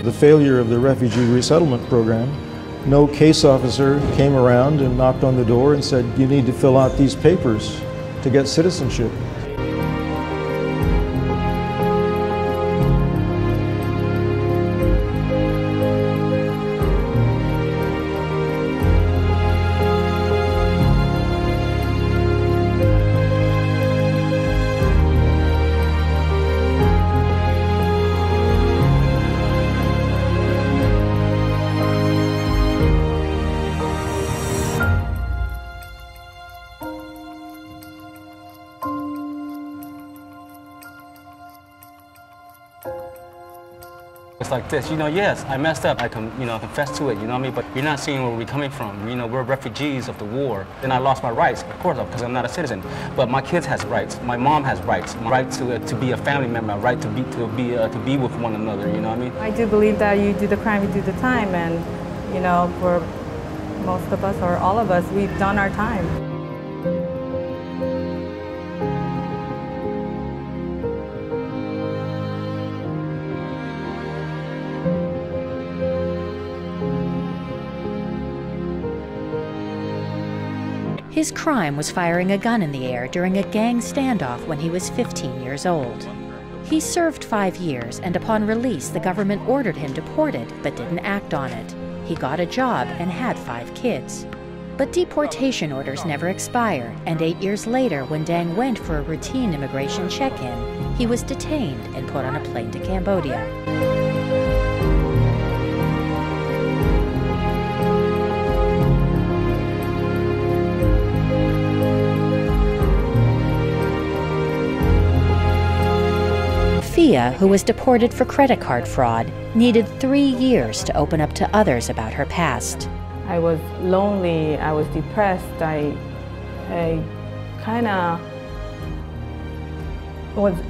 the failure of the refugee resettlement program, no case officer came around and knocked on the door and said, you need to fill out these papers to get citizenship. It's like this, yes, I messed up, I confess to it, you know what I mean? But you're not seeing where we're coming from. We're refugees of the war. Then I lost my rights, of course, because I'm not a citizen. But my kids has rights, my mom has rights, my right to be a family member, my right to be with one another, you know what I mean? I do believe that you do the crime, you do the time, and for most of us, or all of us, we've done our time. His crime was firing a gun in the air during a gang standoff when he was 15 years old. He served 5 years, and upon release, the government ordered him deported, but didn't act on it. He got a job and had 5 kids. But deportation orders never expire, and 8 years later, when Dang went for a routine immigration check-in, he was detained and put on a plane to Cambodia. Fia, who was deported for credit card fraud, needed 3 years to open up to others about her past. I was lonely, I was depressed, I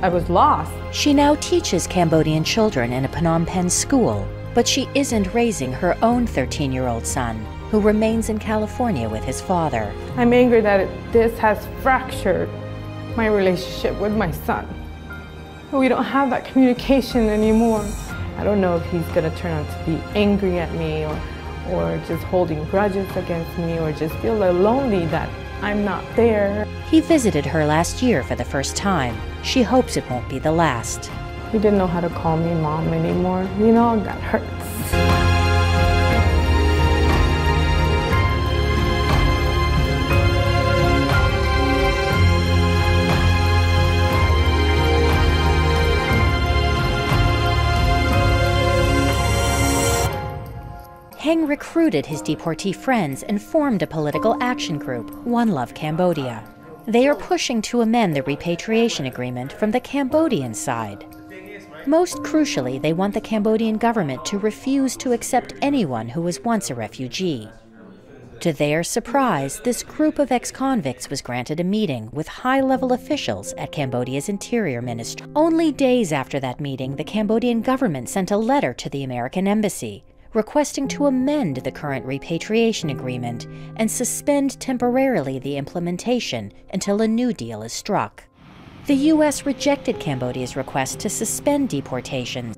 was lost. She now teaches Cambodian children in a Phnom Penh school, but she isn't raising her own 13-year-old son, who remains in California with his father. I'm angry that this has fractured my relationship with my son. We don't have that communication anymore. I don't know if he's gonna turn out to be angry at me or just holding grudges against me or just feel lonely that I'm not there. He visited her last year for the first time. She hopes it won't be the last. He didn't know how to call me mom anymore. That hurts. Heng recruited his deportee friends and formed a political action group, One Love Cambodia. They are pushing to amend the repatriation agreement from the Cambodian side. Most crucially, they want the Cambodian government to refuse to accept anyone who was once a refugee. To their surprise, this group of ex-convicts was granted a meeting with high-level officials at Cambodia's Interior Ministry. Only days after that meeting, the Cambodian government sent a letter to the American embassy, requesting to amend the current repatriation agreement and suspend temporarily the implementation until a new deal is struck. The U.S. rejected Cambodia's request to suspend deportations.